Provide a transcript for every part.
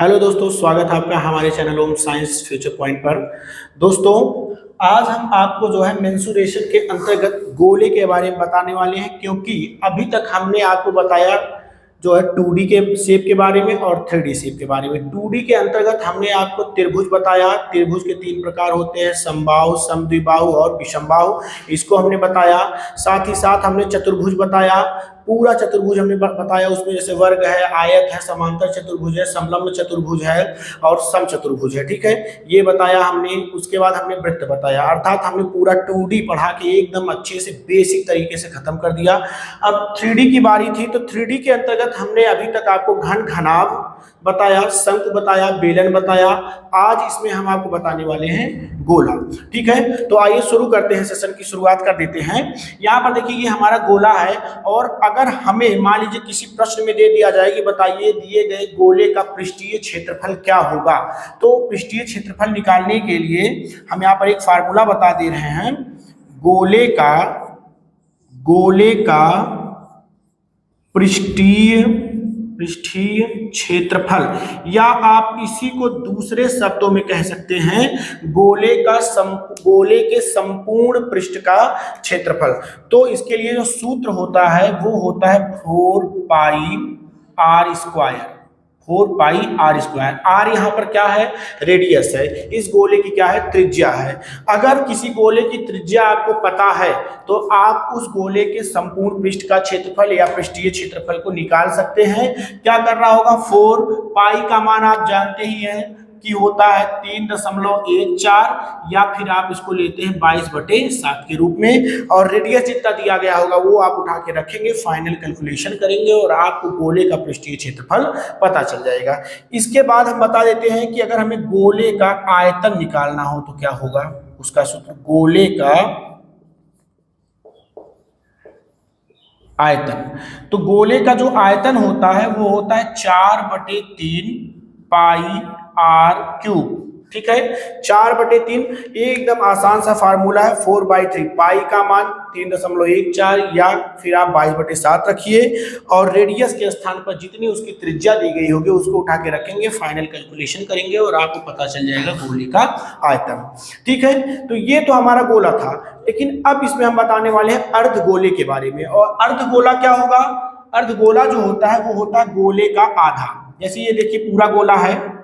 Hello दोस्तों, स्वागत है आपका हमारे चैनल ओम साइंस फ्यूचर पॉइंट पर। दोस्तों, आज हम आपको जो है मेंसुरेशन के अंतर्गत गोले के बारे में बताने वाले हैं, क्योंकि अभी तक हमने आपको बताया जो है 2D के शेप के बारे में और 3D शेप के बारे में। 2D के अंतर्गत हमने आपको त्रिभुज बताया। त्रिभुज के 3 प्रकार होते हैं, समबाहु, समद्विबाहु और विषमबाहु, इसको हमने बताया। साथ ही साथ हमने चतुर्भुज बताया, पूरा चतुर्भुज हमने बताया। उसमें जैसे वर्ग है, आयत है, समांतर चतुर्भुज है, समलंब चतुर्भुज है और समचतुर्भुज है। ठीक है, ये बताया हमने। उसके बाद हमने वृत्त बताया, अर्थात हमने पूरा 2D पढ़ा के एकदम अच्छे से बेसिक तरीके से खत्म कर दिया। अब 3D की बारी थी, तो 3D के अंतर्गत हमने अभी तक आपको घन, घनाभ बताया, शंख बताया, बेलन बताया। आज इसमें हम आपको बताने वाले हैं गोला। ठीक है, तो आइए शुरू करते हैं, सेशन की शुरुआत कर देते हैं। यहाँ पर देखिए, ये हमारा गोला है और अगर हमें मान लीजिए किसी प्रश्न में दे दिया जाए कि बताइए दिए गए गोले का पृष्ठीय क्षेत्रफल क्या होगा, तो पृष्ठीय क्षेत्रफल निकालने के लिए हम यहाँ पर एक फार्मूला बता दे रहे हैं। गोले का पृष्ठीय क्षेत्रफल, या आप इसी को दूसरे शब्दों में कह सकते हैं गोले के संपूर्ण पृष्ठ का क्षेत्रफल। तो इसके लिए जो सूत्र होता है वो होता है 4πr²। आर यहाँ पर क्या है? रेडियस है। इस गोले की क्या है? त्रिज्या है। अगर किसी गोले की त्रिज्या आपको पता है तो आप उस गोले के संपूर्ण पृष्ठ का क्षेत्रफल या पृष्ठीय क्षेत्रफल को निकाल सकते हैं। क्या करना होगा? 4 पाई का मान आप जानते ही हैं कि होता है 3.14, या फिर आप इसको लेते हैं 22/7 के रूप में, और रेडियस जितना दिया गया होगा वो आप उठा के रखेंगे, फाइनल कैलकुलेशन करेंगे और आपको गोले का पृष्ठीय क्षेत्रफल पता चल जाएगा। इसके बाद हम बता देते हैं कि अगर हमें गोले का आयतन निकालना हो तो क्या होगा। उसका सूत्र गोले का आयतन, तो गोले का जो आयतन होता है वो होता है 4/3 पाई r³। ठीक है, 4/3 एकदम आसान सा फार्मूला है। 4/3 पाई का मान 3.14, या फिर आप 22/7 रखिए और रेडियस के स्थान पर जितनी उसकी त्रिज्या दी गई होगी उसको उठा के रखेंगे, फाइनल कैलकुलेशन करेंगे और आपको पता चल जाएगा गोले का आयतन। ठीक है, तो ये तो हमारा गोला था, लेकिन अब इसमें हम बताने वाले हैं अर्धगोले के बारे में। और अर्धगोला क्या होगा? अर्धगोला जो होता है वो होता है गोले का आधा। जैसे ये देखिए, पूरा गोला है,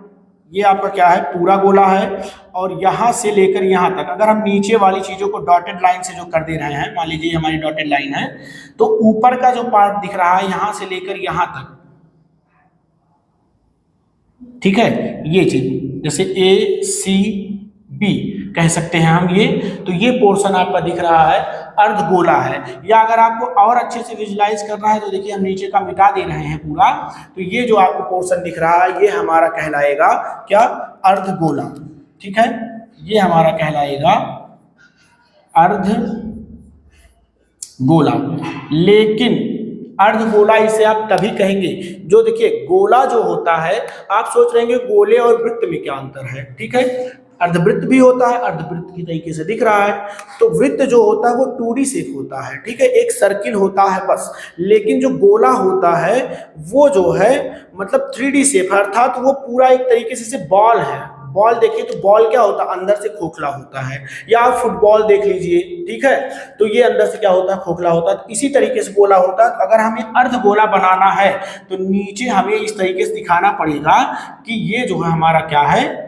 ये आपका क्या है? पूरा गोला है, और यहां से लेकर यहां तक अगर हम नीचे वाली चीजों को डॉटेड लाइन से जो कर दे रहे हैं, मान लीजिए हमारी डॉटेड लाइन है, तो ऊपर का जो पार्ट दिख रहा है यहां से लेकर यहां तक, ठीक है, ये चीज जैसे ACB कह सकते हैं हम, ये तो ये पोर्शन आपका दिख रहा है अर्धगोला है। या अगर आपको और अच्छे से विजुलाइज करना है तो देखिए, हम नीचे का मिटा दे रहे हैं पूरा, तो ये जो आपको पोर्शन दिख रहा है ये हमारा कहलाएगा क्या? अर्धगोला। ठीक है, ये हमारा कहलाएगा अर्धगोला। लेकिन अर्धगोला इसे आप तभी कहेंगे जो, देखिए गोला जो होता है, आप सोच रहे हैं गोले और वृत्त में क्या अंतर है। ठीक है, अर्धवृत्त भी होता है, अर्धवृत्त की तरीके से दिख रहा है। तो वृत्त जो होता है वो 2D शेप होता है, ठीक है, एक सर्किल होता है बस। लेकिन जो गोला होता है वो जो है मतलब 3D शेप है, अर्थात वो पूरा एक तरीके से बॉल है। बॉल देखिए, तो बॉल क्या होता है? अंदर से खोखला होता है। या आप फुटबॉल देख लीजिए, ठीक है, तो ये अंदर से क्या होता है? खोखला होता है। इसी तरीके से गोला होता है। अगर हमें अर्धगोला बनाना है तो नीचे हमें इस तरीके से दिखाना पड़ेगा कि ये जो है हमारा क्या है?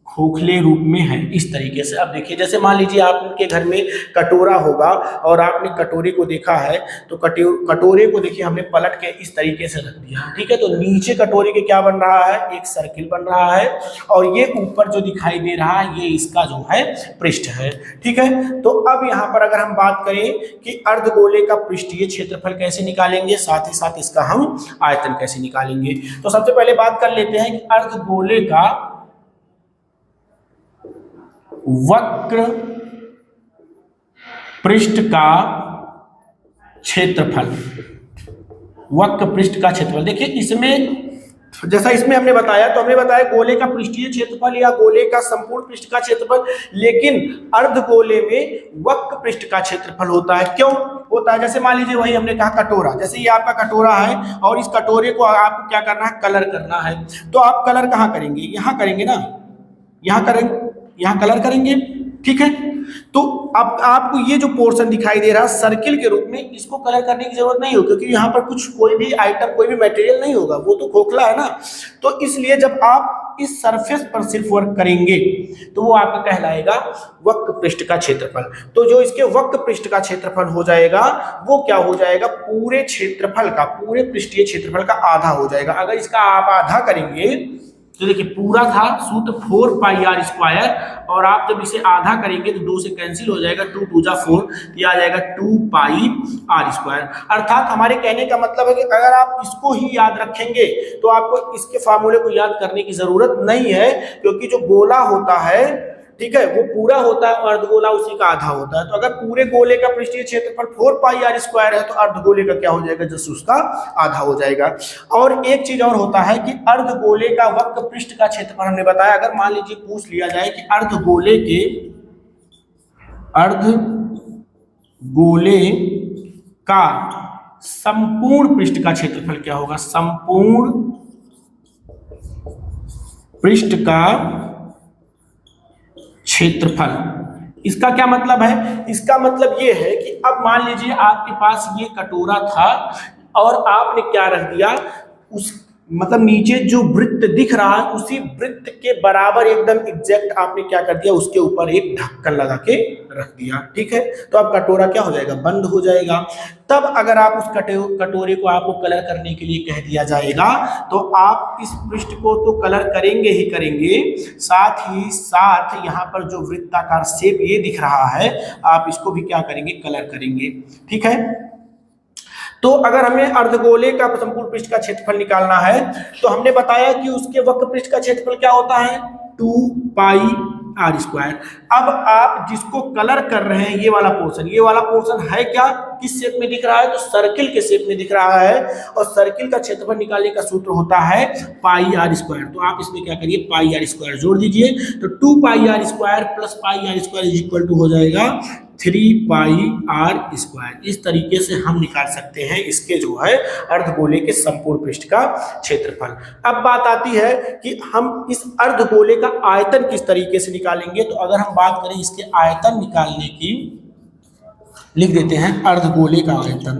खोखले रूप में है, इस तरीके से। अब देखिए, जैसे मान लीजिए आपके घर में कटोरा होगा और आपने कटोरे को देखा है, तो कटोरे को देखिए हमने पलट के इस तरीके से रख दिया, ठीक है, तो नीचे कटोरे के क्या बन रहा है? एक सर्किल बन रहा है, और ये ऊपर जो दिखाई दे रहा है ये इसका जो है पृष्ठ है। ठीक है, तो अब यहाँ पर अगर हम बात करें कि अर्धगोले का पृष्ठीय क्षेत्रफल कैसे निकालेंगे, साथ ही साथ इसका हम आयतन कैसे निकालेंगे, तो सबसे पहले बात कर लेते हैं कि अर्धगोले का वक्र पृष्ठ का क्षेत्रफल। वक्र पृष्ठ का क्षेत्रफल, देखिए इसमें जैसा इसमें हमने बताया, तो हमने बताया गोले का पृष्ठीय क्षेत्रफल या गोले का संपूर्ण पृष्ठ का क्षेत्रफल, लेकिन अर्धगोले में वक्र पृष्ठ का क्षेत्रफल होता है। क्यों? होता है। जैसे मान लीजिए वही हमने कहा कटोरा, जैसे ये आपका कटोरा है और इस कटोरे को आपको क्या करना है, कलर करना है। तो आप कलर कहाँ करेंगे, यहाँ करेंगे ना, यहाँ करेंगे, यहाँ कलर करेंगे, ठीक है। तो अब आपको ये जो पोर्शन दिखाई दे रहा है सर्किल के रूप में, इसको कलर करने की जरूरत नहीं होगी क्योंकि यहाँ पर कुछ कोई भी आइटम, कोई भी मटेरियल नहीं होगा, वो तो खोखला है ना। तो इसलिए जब आप इस सरफेस पर सिर्फ वर्क करेंगे तो वो आपका कहलाएगा वक्र पृष्ठ का क्षेत्रफल। तो जो इसके वक्र पृष्ठ का क्षेत्रफल हो जाएगा वो क्या हो जाएगा, पूरे क्षेत्रफल का, पूरे पृष्ठीय क्षेत्रफल का आधा हो जाएगा। अगर इसका आप आधा करेंगे तो देखिए पूरा था सूत्र 4 पाई आर स्क्वायर, और आप जब इसे आधा करेंगे तो 2 से कैंसिल हो जाएगा, 2 2 जा 4, ये आ जाएगा 2 पाई आर स्क्वायर। अर्थात हमारे कहने का मतलब है कि अगर आप इसको ही याद रखेंगे तो आपको इसके फार्मूले को याद करने की जरूरत नहीं है, क्योंकि जो गोला होता है, ठीक है, वो पूरा होता है और अर्धगोला उसी का आधा होता है। तो अगर पूरे गोले का पृष्ठीय क्षेत्रफल 4 पाई आर स्क्वायर है तो अर्धगोले का क्या हो जाएगा, जस्ट उसका आधा हो जाएगा। और एक चीज और होता है कि अर्धगोले का वक्र पृष्ठ का क्षेत्रफल हमने बताया, अगर मान लीजिए पूछ लिया जाए कि अर्धगोले का संपूर्ण पृष्ठ का क्षेत्रफल क्या होगा, संपूर्ण पृष्ठ का क्षेत्रफल, इसका क्या मतलब है, इसका मतलब ये है कि अब मान लीजिए आपके पास ये कटोरा था और आपने क्या रख दिया, उस मतलब नीचे जो वृत्त दिख रहा है उसी वृत्त के बराबर एकदम एग्जैक्ट आपने क्या कर दिया, उसके ऊपर एक ढक्कन लगा के रख दिया, ठीक है। तो अब कटोरा क्या हो जाएगा, बंद हो जाएगा। तब अगर आप उस कटोरे को आपको कलर करने के लिए कह दिया जाएगा तो आप इस पृष्ठ को तो कलर करेंगे ही करेंगे, साथ ही साथ यहाँ पर जो वृत्ताकार शेप ये दिख रहा है आप इसको भी क्या करेंगे, कलर करेंगे, ठीक है। तो अगर हमें अर्धगोले का संपूर्ण पृष्ठ का क्षेत्रफल निकालना है तो हमने बताया कि उसके वक्र पृष्ठ का क्षेत्रफल क्या होता है, 2 पाई आर स्क्वायर। अब आप जिसको कलर कर रहे हैं ये वाला पोर्शन है क्या, किस शेप में दिख रहा है, तो सर्किल के शेप में दिख रहा है, और सर्किल का क्षेत्रफल निकालने का सूत्र होता है पाई आर स्क्वायर। तो आप इसमें क्या करिए, पाई आर स्क्वायर जोड़ दीजिए, तो 2 pi r square plus pi r square is equal to हो जाएगा 3 पाई आर स्क्वायर। इस तरीके से हम निकाल सकते हैं इसके जो है अर्धगोले के संपूर्ण पृष्ठ का क्षेत्रफल। अब बात आती है कि हम इस अर्धगोले का आयतन किस तरीके से निकालेंगे। तो अगर हम बात करें इसके आयतन निकालने की, लिख देते हैं अर्धगोले का आयतन,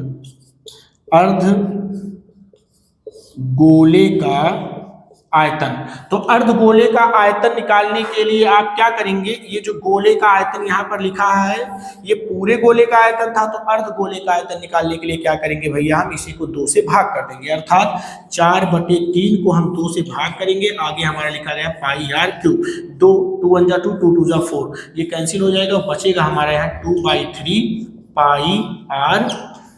अर्धगोले का आयतन। तो अर्धगोले का आयतन निकालने के लिए आप क्या करेंगे, ये जो गोले का आयतन यहाँ पर लिखा है ये पूरे गोले का आयतन था, तो अर्धगोले का आयतन निकालने के लिए क्या करेंगे भैया, हम इसी को 2 से भाग कर देंगे, अर्थात 4/3 को हम 2 से भाग करेंगे। आगे हमारा लिखा गया पाई आर क्यूब, 2 2 1 जा 2 2 2 जा 4, ये कैंसिल हो जाएगा, बचेगा हमारा यहाँ 2/3 पाई आर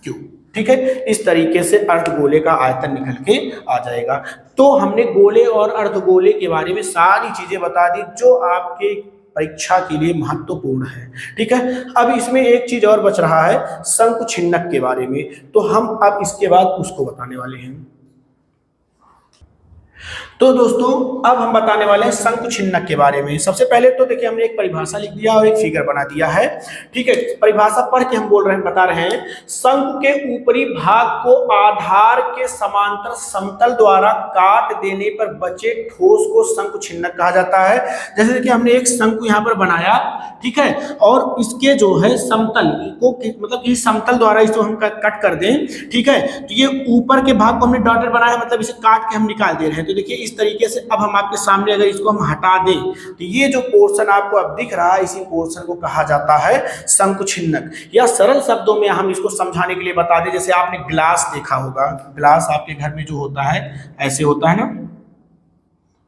क्यूब, ठीक है। इस तरीके से अर्धगोले का आयतन निकल के आ जाएगा। तो हमने गोले और अर्धगोले के बारे में सारी चीजें बता दी जो आपके परीक्षा के लिए महत्वपूर्ण है, ठीक है। अब इसमें एक चीज और बच रहा है शंकुछिन्नक के बारे में, तो हम अब इसके बाद उसको बताने वाले हैं। तो दोस्तों अब हम बताने वाले हैं शंकुछिन्नक के बारे में। सबसे पहले तो देखिए हमने एक परिभाषा लिख दिया और एक फिगर बना दिया है, ठीक है। परिभाषा पढ़ के हम बता रहे हैं शंकु के ऊपरी भाग को आधार के समांतर समतल द्वारा काट देने पर बचे ठोस को शंकुछिन्नक कहा जाता है। जैसे देखिए हमने एक शंकु यहाँ पर बनाया, ठीक है, और इसके जो है समतल को मतलब इस समतल द्वारा इसको हम कट कर दें, ठीक है। तो ये ऊपर के भाग को हमने डॉटेड बनाया, मतलब इसे काट के हम निकाल दे रहे हैं। तो देखिए इस तरीके से अब हम आपके सामने अगर इसको हम हटा दें तो ये जो पोर्शन आपको अब दिख रहा है इसी पोर्शन को कहा जाता है शंकुछिन्नक। या सरल शब्दों में हम इसको समझाने के लिए बता दें, जैसे आपने ग्लास देखा होगा, ग्लास आपके घर में जो होता है ऐसे होता है ना,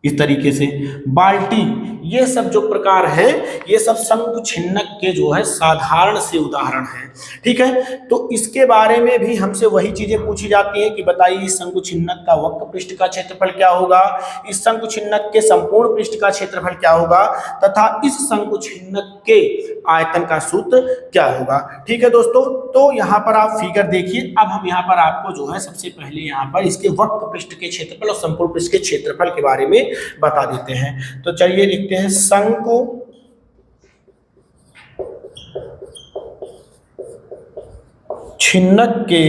इस तरीके से बाल्टी, ये सब जो प्रकार है ये सब शंकुछिन्नक के जो है साधारण से उदाहरण है, ठीक है। तो इसके बारे में भी हमसे वही चीजें पूछी जाती हैं कि बताइए इस शंकुछिन्नक का वक्र पृष्ठ का क्षेत्रफल क्या होगा, इस शंकुछिन्नक के संपूर्ण पृष्ठ का क्षेत्रफल क्या होगा, तथा इस शंकुछिन्नक के आयतन का सूत्र क्या होगा, ठीक है दोस्तों। तो यहाँ पर आप फिगर देखिए। अब हम यहाँ पर आपको जो है सबसे पहले यहाँ पर इसके वक्र पृष्ठ के क्षेत्रफल और संपूर्ण पृष्ठ के क्षेत्रफल के बारे में बता देते हैं। तो चलिए लिखते हैं शंकु छिन्नक के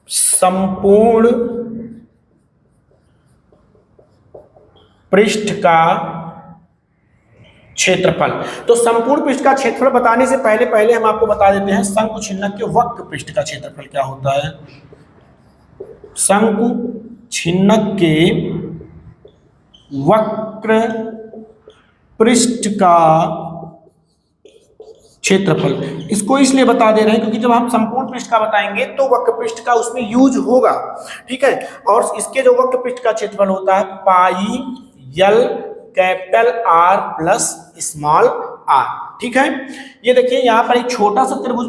संपूर्ण पृष्ठ का क्षेत्रफल। तो संपूर्ण पृष्ठ का क्षेत्रफल बताने से पहले हम आपको बता देते हैं शंकु छिन्नक के वक्र पृष्ठ का क्षेत्रफल क्या होता है। शंकु छिन्नक के वक्र पृष्ठ का क्षेत्रफल, इसको इसलिए बता दे रहे हैं क्योंकि जब हम संपूर्ण पृष्ठ का बताएंगे तो वक्र पृष्ठ का उसमें यूज होगा, ठीक है। और इसके जो वक्र पृष्ठ का क्षेत्रफल होता है pi l capital are plus small r, ठीक है। ये देखिए यहाँ पर एक छोटा सा त्रिभुज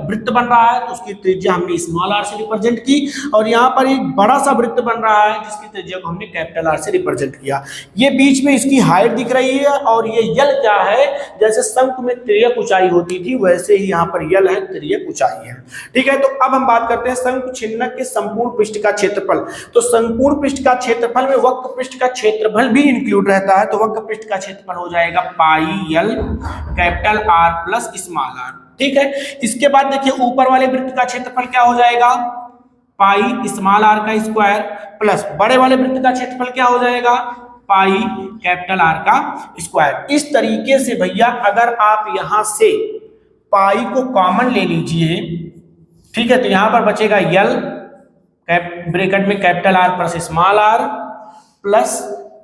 वृत्त बन रहा है, तो उसकी त्रिज्या हमने स्मॉल आर से रिप्रेजेंट की, और यहाँ पर एक बड़ा सा वृत्त बन रहा है जिसकी त्रिज्या को हमने कैपिटल आर से रिप्रेजेंट किया। ये बीच में इसकी हाइट दिख रही है, और ये यल क्या है, जैसे शंकु में तिर्यक ऊंचाई होती थी वैसे ही यहाँ पर यल है, तिर्यक ऊंचाई है, ठीक है। तो अब हम बात करते हैं शंकु छिन्नक के संपूर्ण पृष्ठ का क्षेत्रफल। तो संपूर्ण पृष्ठ का क्षेत्रफल में वक्र पृष्ठ का क्षेत्रफल भी इंक्लूड रहता है, तो वक्र पृष्ठ का क्षेत्रफल हो जाएगा pi l capital are plus small r, ठीक है। इसके बाद देखिए ऊपर वाले वृत्त का क्षेत्रफल क्या हो जाएगा, पाई स्मॉल आर का स्क्वायर प्लस बड़े वाले वृत्त का क्षेत्रफल क्या हो जाएगा, पाई कैपिटल आर का स्क्वायर। इस तरीके से भैया अगर आप यहां से पाई को कॉमन ले लीजिए, ठीक है, तो यहां पर बचेगा यल ब्रैकेट में capital are plus small r plus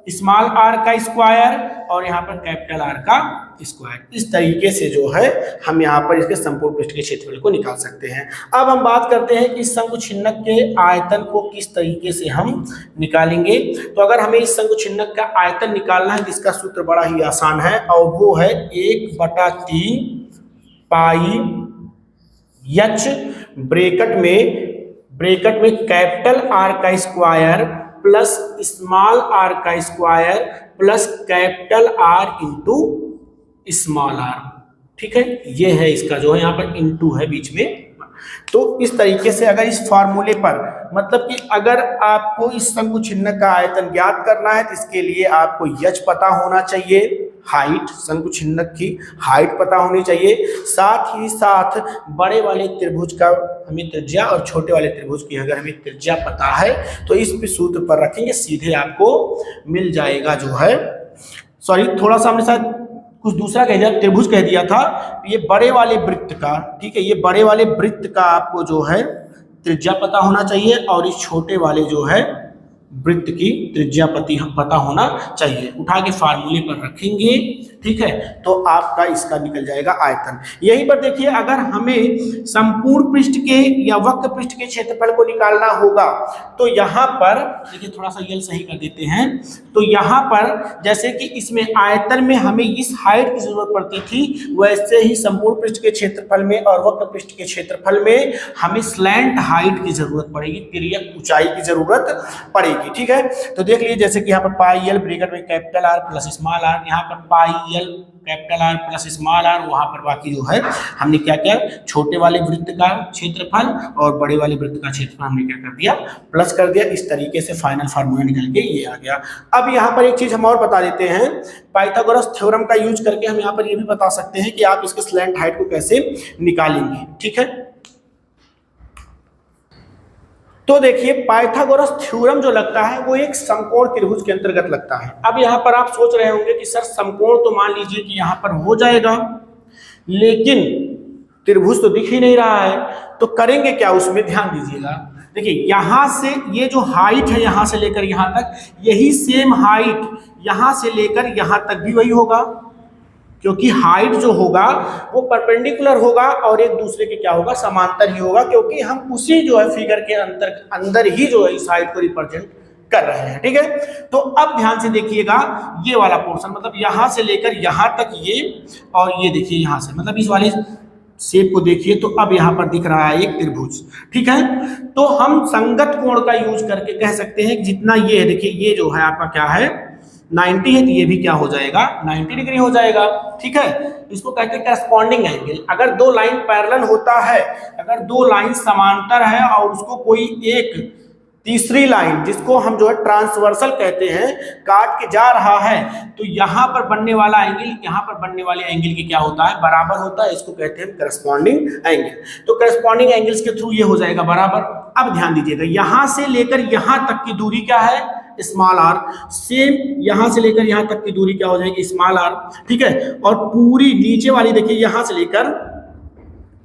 small r का स्क्वायर और यहाँ पर कैपिटल आर का स्क्वायर। इस तरीके से जो है हम यहाँ पर इसके संपूर्ण पृष्ठ के क्षेत्रफल को निकाल सकते हैं। अब हम बात करते हैं कि शंकु छिन्नक के आयतन को किस तरीके से हम निकालेंगे। तो अगर हमें इस शंकु छिन्नक का आयतन निकालना है तो इसका सूत्र बड़ा ही आसान है, और वो है 1/3 पाई एच ब्रैकेट में कैपिटल आर का स्क्वायर प्लस स्मॉल आर का square plus capital r into small r, ठीक है। ये है इसका जो है यहाँ पर इंटू है बीच में। तो इस तरीके से अगर इस फॉर्मूले पर, मतलब कि अगर आपको इस शंकु छिन्नक का आयतन ज्ञात करना है तो इसके लिए आपको यच पता होना चाहिए, हाइट, शंकु छिन्नक की हाइट पता होनी चाहिए, साथ ही साथ बड़े वाले त्रिभुज का हमें त्रिज्या और छोटे वाले त्रिभुज की अगर हमें त्रिज्या पता है तो इस सूत्र पर रखेंगे, सीधे आपको मिल जाएगा जो है। सॉरी, थोड़ा सा हमने शायद कुछ दूसरा कह दिया, त्रिभुज कह दिया था। ये बड़े वाले वृत्त का, ठीक है, ये बड़े वाले वृत्त का आपको जो है त्रिज्या पता होना चाहिए, और इस छोटे वाले जो है वृत्त की त्रिज्या पता होना चाहिए। उठा के फार्मूले पर रखेंगे, ठीक है, तो आपका इसका निकल जाएगा आयतन। यहीं पर देखिए अगर हमें संपूर्ण पृष्ठ के या वक्र पृष्ठ के क्षेत्रफल को निकालना होगा तो यहाँ पर देखिए, थोड़ा सा यल सही कर देते हैं। तो यहाँ पर जैसे कि इसमें आयतन में हमें इस हाइट की जरूरत पड़ती थी, वैसे ही संपूर्ण पृष्ठ के क्षेत्रफल में और वक्र पृष्ठ के क्षेत्रफल में हमें स्लैंट हाइट की जरूरत पड़ेगी, तिर्यक ऊंचाई की जरूरत पड़ेगी, ठीक है। तो देख लीजिए जैसे कि यहाँ पर पाई एल ब्रैकेट में capital are plus small r, यहाँ पर pi l capital are plus small r, वहां पर बाकी जो है हमने क्या किया, छोटे वाले वृत्त का क्षेत्रफल और बड़े वाले वृत्त का क्षेत्रफल हमने क्या कर दिया, प्लस कर दिया। इस तरीके से फाइनल फार्मूला निकल के ये आ गया। अब यहाँ पर एक चीज हम और बता देते हैं, पाइथागोरस थ्योरम का यूज करके हम यहाँ पर ये भी बता सकते हैं कि आप इसके स्लैंट हाइट को कैसे निकालेंगे, ठीक है। तो देखिए पाइथागोरस थ्योरम जो लगता है वो एक समकोण त्रिभुज के अंतर्गत लगता है। अब यहाँ पर आप सोच रहे होंगे कि सर समकोण तो मान लीजिए कि यहाँ पर हो जाएगा, लेकिन त्रिभुज तो दिख ही नहीं रहा है, तो करेंगे क्या उसमें, ध्यान दीजिएगा। देखिए यहाँ से ये जो हाइट है यहाँ से लेकर यहाँ तक, यही सेम हाइट यहाँ से लेकर यहाँ तक भी वही होगा, क्योंकि हाइट जो होगा वो परपेंडिकुलर होगा और एक दूसरे के क्या होगा, समांतर ही होगा, क्योंकि हम उसी जो है फिगर के अंदर ही जो है इस हाइट को रिप्रेजेंट कर रहे हैं, ठीक है। तो अब ध्यान से देखिएगा, ये वाला पोर्शन मतलब यहां से लेकर यहां तक ये, और ये देखिए यहां से, मतलब इस वाले शेप को देखिए तो अब यहां पर दिख रहा है एक त्रिभुज, ठीक है। तो हम संगत कोण का यूज करके कह सकते हैं जितना ये है, देखिए ये जो है आपका क्या है 90 है, तो ये भी क्या हो जाएगा 90 डिग्री हो जाएगा, ठीक है। इसको कहते हैं करस्पॉन्डिंग एंगल। अगर दो लाइन पैरेलल होता है, अगर दो लाइन समांतर है और उसको कोई एक तीसरी लाइन जिसको हम जो है ट्रांसवर्सल कहते हैं, काट के जा रहा है, तो यहाँ पर बनने वाला एंगल यहाँ पर बनने वाले एंगल की क्या होता है, बराबर होता है। इसको कहते हैं करस्पॉन्डिंग एंगल। तो करस्पॉन्डिंग एंगल्स के थ्रू ये हो जाएगा बराबर। अब ध्यान दीजिएगा, यहां से लेकर यहां तक की दूरी क्या है, स्मॉल आर। सेम यहां से लेकर यहां तक की दूरी क्या हो जाएगी, स्मॉल आर, ठीक है। और पूरी नीचे वाली देखिए, यहां से लेकर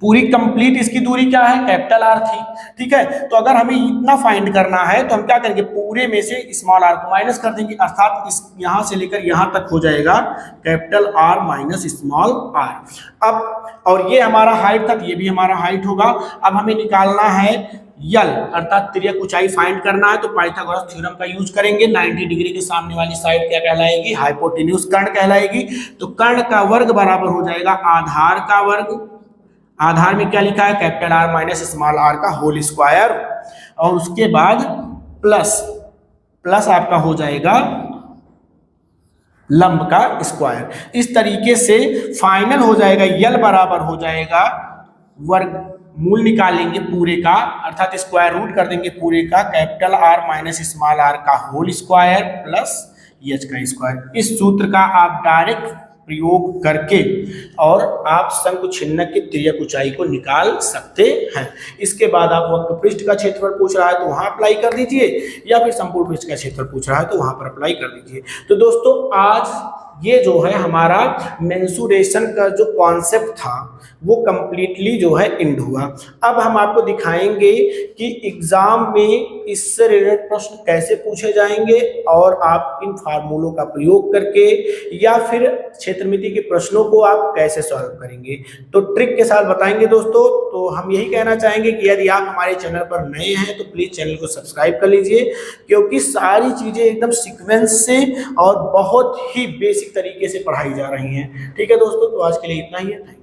पूरी कंप्लीट इसकी दूरी क्या है, कैपिटल आर थी, ठीक है। तो अगर हमें इतना फाइंड करना है तो हम क्या करेंगे, पूरे में से स्मॉल आर को माइनस कर देंगे, अर्थात इस यहां से लेकर यहां तक हो जाएगा capital r minus small r. अब और ये हमारा हाइट था, ये भी हमारा हाइट होगा। अब हमें निकालना है यल, अर्थात तिर्यक ऊंचाई फाइंड करना है, तो पाइथागोरस थ्योरम का यूज करेंगे। 90 डिग्री के सामने वाली साइड क्या कहलाएगी, हाइपोटेन्यूज कर्ण कहलाएगी। तो कर्ण का वर्ग बराबर हो जाएगा आधार का वर्ग, आधार में क्या लिखा है, capital r minus small r का होल स्क्वायर, और उसके बाद प्लस आपका हो जाएगा लंब का स्क्वायर। इस तरीके से फाइनल हो जाएगा, यल बराबर हो जाएगा वर्ग मूल निकालेंगे पूरे का, अर्थात स्क्वायर रूट कर देंगे पूरे का, capital r minus small r का होल स्क्वायर प्लस एच का स्क्वायर। इस सूत्र का आप डायरेक्ट प्रयोग करके और आप शंकु छिन्नक की तिर्यक ऊंचाई को निकाल सकते हैं। इसके बाद आप वक्र पृष्ठ का क्षेत्रफल पूछ रहा है तो वहां अप्लाई कर दीजिए, या फिर संपूर्ण पृष्ठ का क्षेत्रफल पूछ रहा है तो वहां पर अप्लाई कर दीजिए। तो दोस्तों आज ये जो है हमारा मेंसुरेशन का जो कॉन्सेप्ट था वो कंप्लीटली जो है एंड हुआ। अब हम आपको दिखाएंगे कि एग्जाम में इससे रिलेटेड प्रश्न कैसे पूछे जाएंगे, और आप इन फार्मूलों का प्रयोग करके या फिर क्षेत्रमिति के प्रश्नों को आप कैसे सॉल्व करेंगे, तो ट्रिक के साथ बताएंगे दोस्तों। तो हम यही कहना चाहेंगे कि यदि आप हमारे चैनल पर नए हैं तो प्लीज चैनल को सब्सक्राइब कर लीजिए, क्योंकि सारी चीजें एकदम सीक्वेंस से और बहुत ही बेसिक तरीके से पढ़ाई जा रही हैं। ठीक है दोस्तों, तो आज के लिए इतना ही है।